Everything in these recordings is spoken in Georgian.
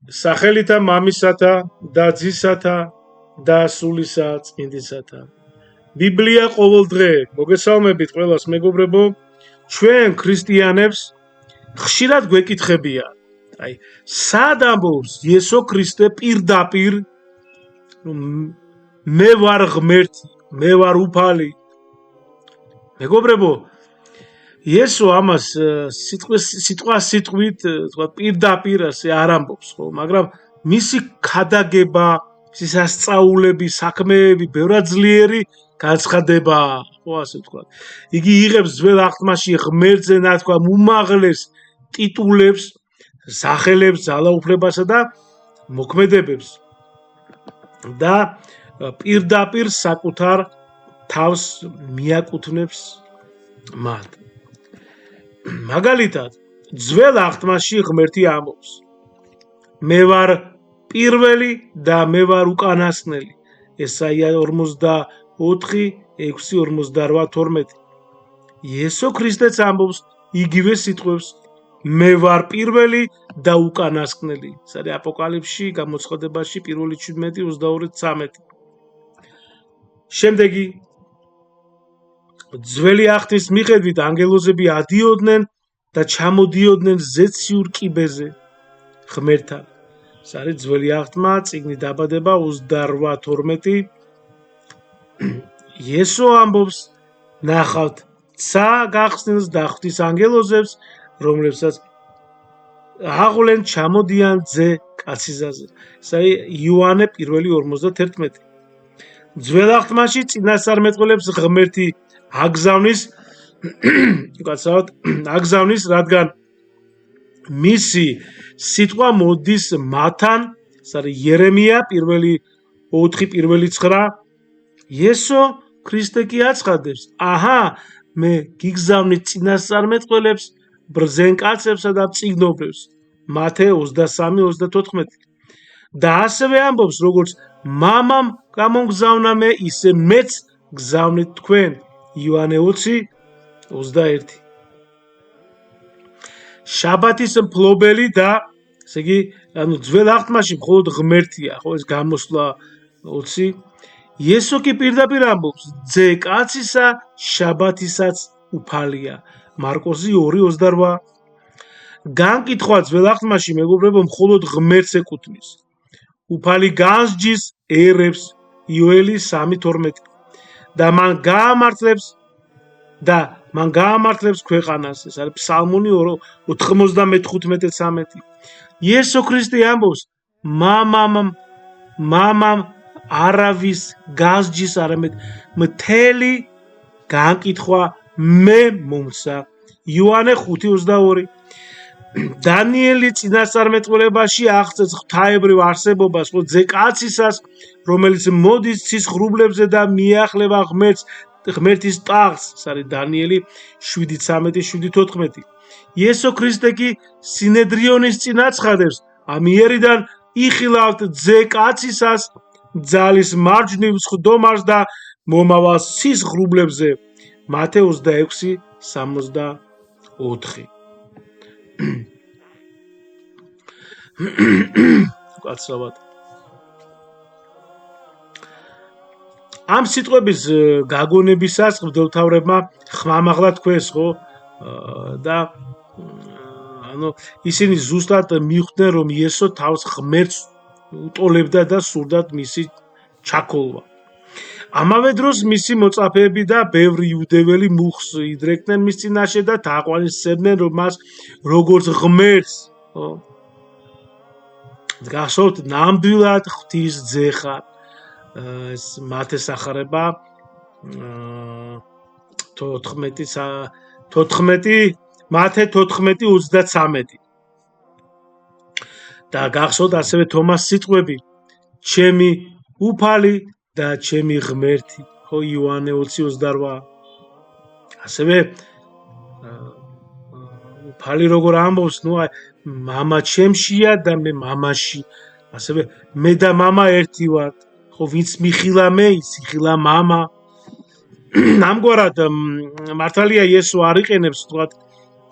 სახელითა მამისათა და ძისათა და სულისა წმინდისათა. ბიბლია ყოველდღე მოგესალმებით ყველას მეგობრებო, ჩვენ ქრისტიანებს ხშირად გვეკითხებიან, სად ამბობს იესო ქრისტე პირდაპირ, მე ვარ ღმერთი, მე ვარ უფალი. მეგობრებო, იესო ამას სიტყვა სიტყვით პირდაპირ ასე არ ამბობს, ხო, მაგრამ მისი ქადაგება, მისი სასწაულები, საქმეები ბევრად ძლიერი განცხადებაა, ხო, ასე ვთქვათ. იგი იღებს ძველ აღთქმაში ღმერთზე ნათქვამ უმაღლეს ტიტულებს, სახელებს, ძალაუფლებასა და მოქმედებებს და პირდაპირ საკუთარ თავს მიაკუთვნებს მათ. მაგალითად, ძველ აღთქმაში ღმერთი ამბობს: მე ვარ პირველი და მე ვარ უკანასკნელი. ესაია 44:6-48. იესო ქრისტეც ამბობს იგივე სიტყვებს: მე ვარ პირველი და უკანასკნელი. ეს არის აპოკალიფსში, გამოცხადებაში 1:17-22-13. შემდეგი, ძველი აღთქმის მიხედვით ანგელოზები ადიოდნენ და ჩამოდიოდნენ ზეციურ კიბეზე ღმერთთან. ეს არის ძველი აღთქმა, წიგნი დაბადება 28:12. იესო ამბობს, ნახავთ, ცა გახსნილს და ღვთის ანგელოზებს, რომლებსაც აღვლენ ჩამოდიან ძე კაცისაზე. ეს არის იოანე 1:51. ძველ აღთქმაში წინასწარმეტყველებს ღმერთი აგზავნის, რადგან მისი სიტყვა მოდის მათთან, ეს არის იერემია 1:4-9. იესო ქრისტე კი აცხადებს: აჰა, მე გიგზავნით წინასწარმეტყველებს, ბრძენ კაცებსა და მწიგნობრებს. მათე 23:34. და ასევე ამბობს, როგორც მამამ გამოგზავნა მე, ისე მეც გზავნით თქვენ. იოანე 20:21. შაბათის მფლობელი და, ესე იგი, ძველ აღთქმაში მხოლოდ ღმერთია, ხო, ეს გამოსვლა 20. იესო კი პირდაპირ ამბობს: ძე კაცისა შაბათისაც უფალია. მარკოზი 2:28. განკითხვა ძველ აღთქმაში, მეგობრებო, მხოლოდ ღმერთს ეკუთვნის. უფალი განსჯის ერებს, იოელი 3:12. და მან გაამართლებს ქვეყანას. ეს არის ფსალმუნი 95:13. იესო ქრისტე ამბობს: მამამ არავის განსჯის, არამედ მთელი განკითხვა მე მომცა. იოანე 5:22. დანიელი წინასწარმეტყველებაში აღწერს ღვთაებრივ არსებობას, ხო, ძე კაცისას, რომელიც მოდის ცის ღრუბლებზე და მიახლება ღმერთის ტახტს. ეს არის დანიელი 7:13-14. იესო ქრისტე კი სინედრიონის წინ აცხადებს: ამიერიდან იხილავთ ძე კაცისას, ძალის მარჯვნივ სხდომას და მომავალ ცის ღრუბლებზე. მათე 26:64. კაცრავად. ამ სიტყვების გაგონებისას მღვდელმთავრებმა ხმამაღლა თქვეს, ხო, და ისინი ზუსტად მიხვდნენ, რომ იესო თავს ღმერთს უტოლებდა და სურდათ მისი ჩაქოლვა. ამავე დროს მისი მოწაფეები და ბევრი იუდეველი მუხს იდრეკდნენ მის წინაშე და თაყვანისცემდნენ მას როგორც ღმერთს, ხო. გახსოვთ, ნამდვილად ღვთის ძე ხარ. ეს მათეს ახარება 14:33. და გახსოვთ ასევე თომას სიტყვები: ჩემი უფალი და ჩემი ღმერთი, ხო, იოანე 20:28. ასევე უფალი როგორ ამბობს, მამა ჩემშია და მე მამაში, ასევე მე და მამა ერთი ვართ, ხო, ვინც მიხილა მე, ის იხილა მამა. ამგვარად მართალია იესო არ იყენებს, თქვათ,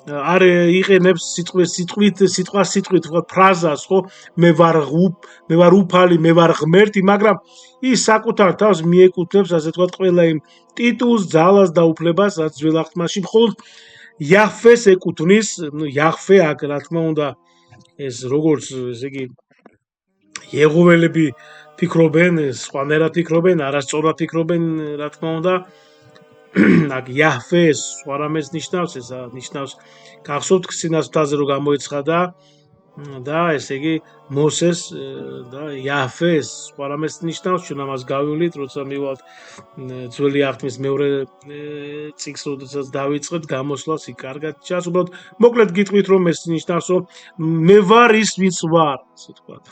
არ იყენებს სიტყვით ფრაზას, ხო, მე ვარ უფალი, მე ვარ ღმერთი, მაგრამ ის საკუთარ თავს მიეკუთვნებს, ასე ვთქვათ, ყველა იმ ტიტულს, ძალას და უფლებას, რაც ძველ აღთქმაში მხოლოდ იაჰვეს ეკუთვნის, იაჰვე აქ, რა თქმა უნდა, ეს როგორც, ესე იგი, იეღოველები ფიქრობენ, სხვანაირად ფიქრობენ, არასწორად ფიქრობენ, რა თქმა უნდა, აქ იაჰვეს სხვა რამეს ნიშნავს, ეს ნიშნავს გახსოვთ სინასწრაფზე რომ გამოიცხადა და ესე იგი მოსეს და იაჰვეს სხვა რამეს ნიშნავს, ჩვენ ამას გავივლით, როცა მივალთ ძველი აღთქმის მეორე წიგნს, როდესაც დავიწყებთ გამოსვლას, იქ კარგად ჩანს, უბრალოდ მოკლედ გიტყვით რომ ეს ნიშნავს, რომ მე ვარ ის, ვინც ვარ, ასე ვთქვათ.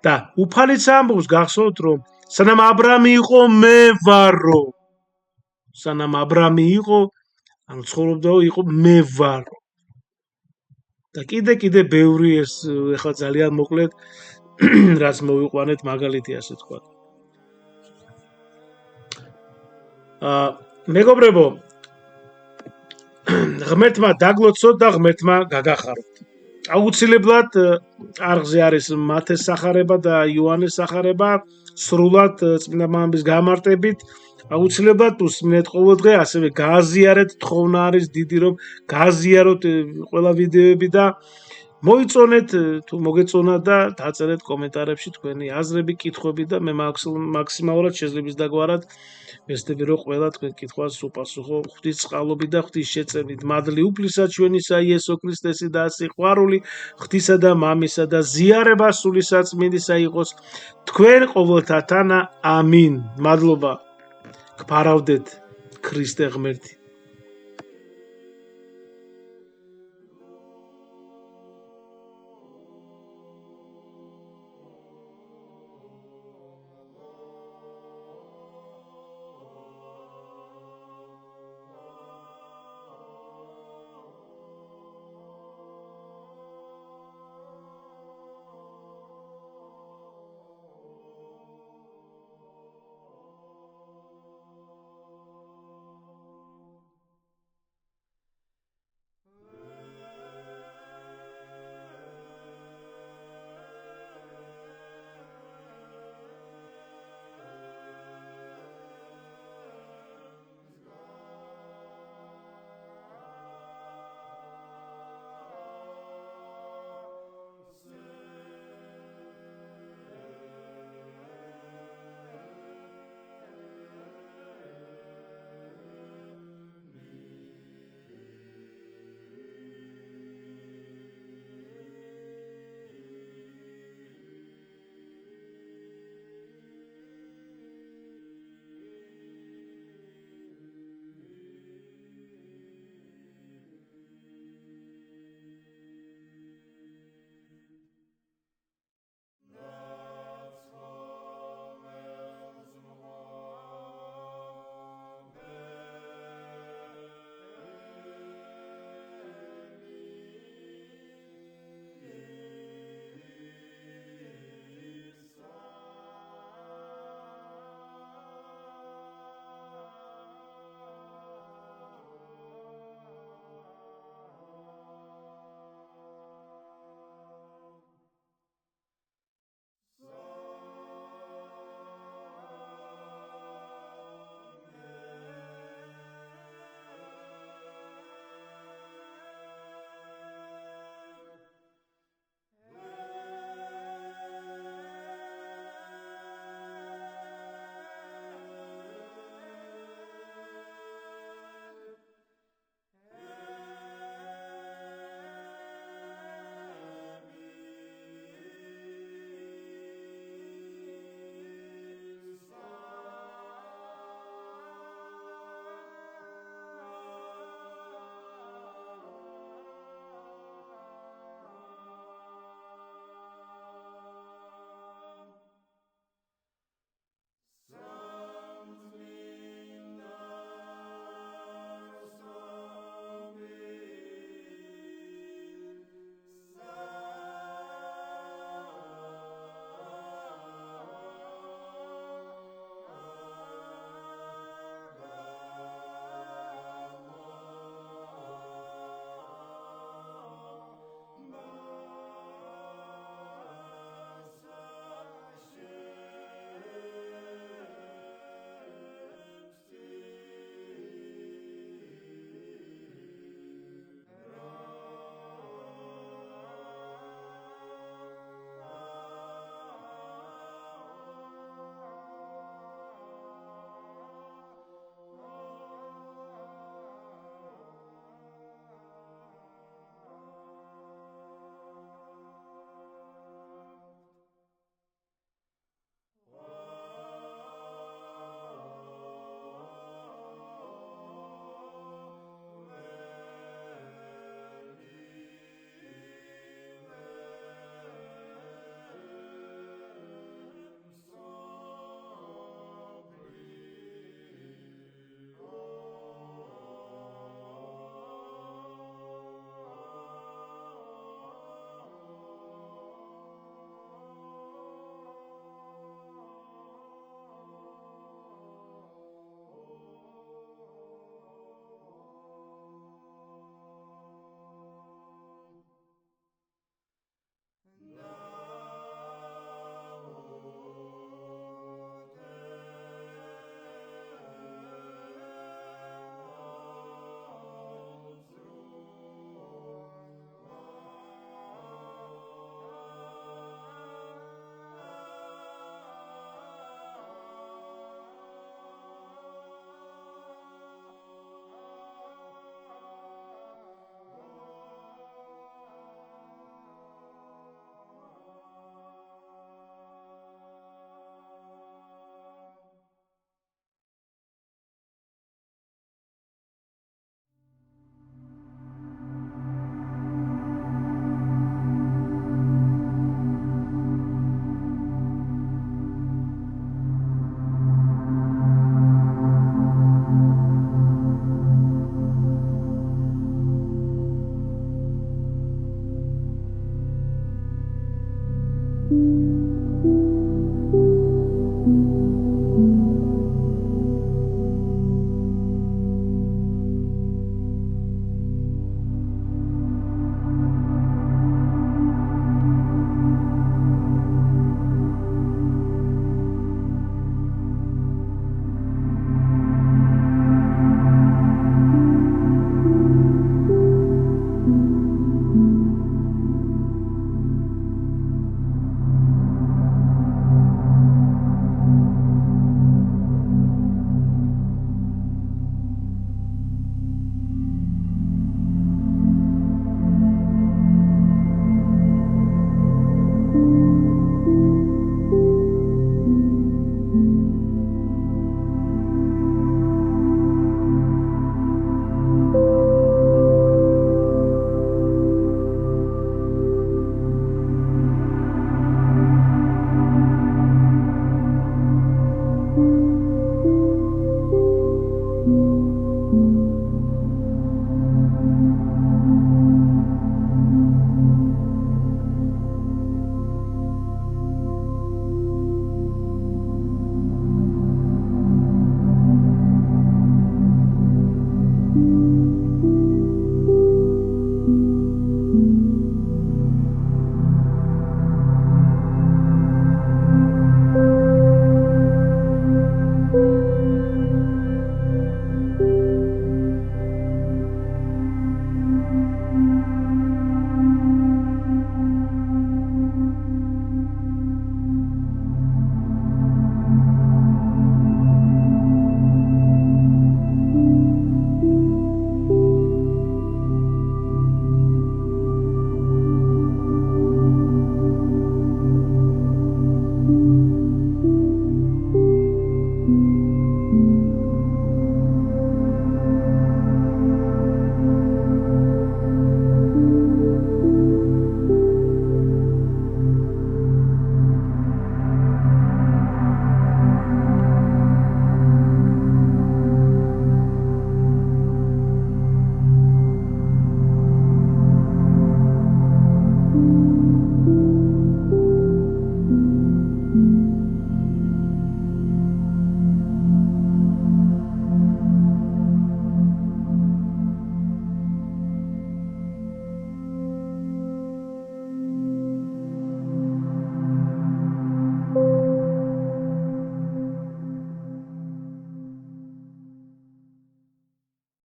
და უფალიც ამბობს, გახსოვთ რომ სანამ აბრამი იყო მე ვარო. სანამ აბრამი იყო, ან ცხოვრობდაო იყო მე ვარო. და კიდე ბევრი ეს ეხლა ძალიან მოკლედ რაც მოვიყვანეთ მაგალითი ასე თქვა. მეგობრებო, ღმერთმა დაგლოცოთ და ღმერთმა გაგახაროთ. აუცილებლად არხზე არის მათეს სახარება და იოანეს სახარება, სრულად წმინდა მამების გამარტებით. აუცილებლად უსმინეთ ყოველდღე, ასევე გააზიარეთ, თხოვნა არის დიდი რომ გააზიაროთ ყველა ვიდეოები და მოიწონეთ თუ მოგეწონა და დაწერეთ კომენტარებში თქვენი აზრები, კითხვები და მე მაქსიმალურად შეძლებს დაგვარად ვესწრები რომ ყველა თქვენ კითხვას უპასუხო ღვთის წყალობით და ღვთის შეწევნით. მადლი უფლისა ჩვენისა იესო ქრისტესი და სიყვარული ღვთისა და მამისა და ზიარება სული საწმინდისა იყოს თქვენ ყოველთა თანა. ამინ. მადლობა. გფარავდეთ ქრისტე ღმერთი.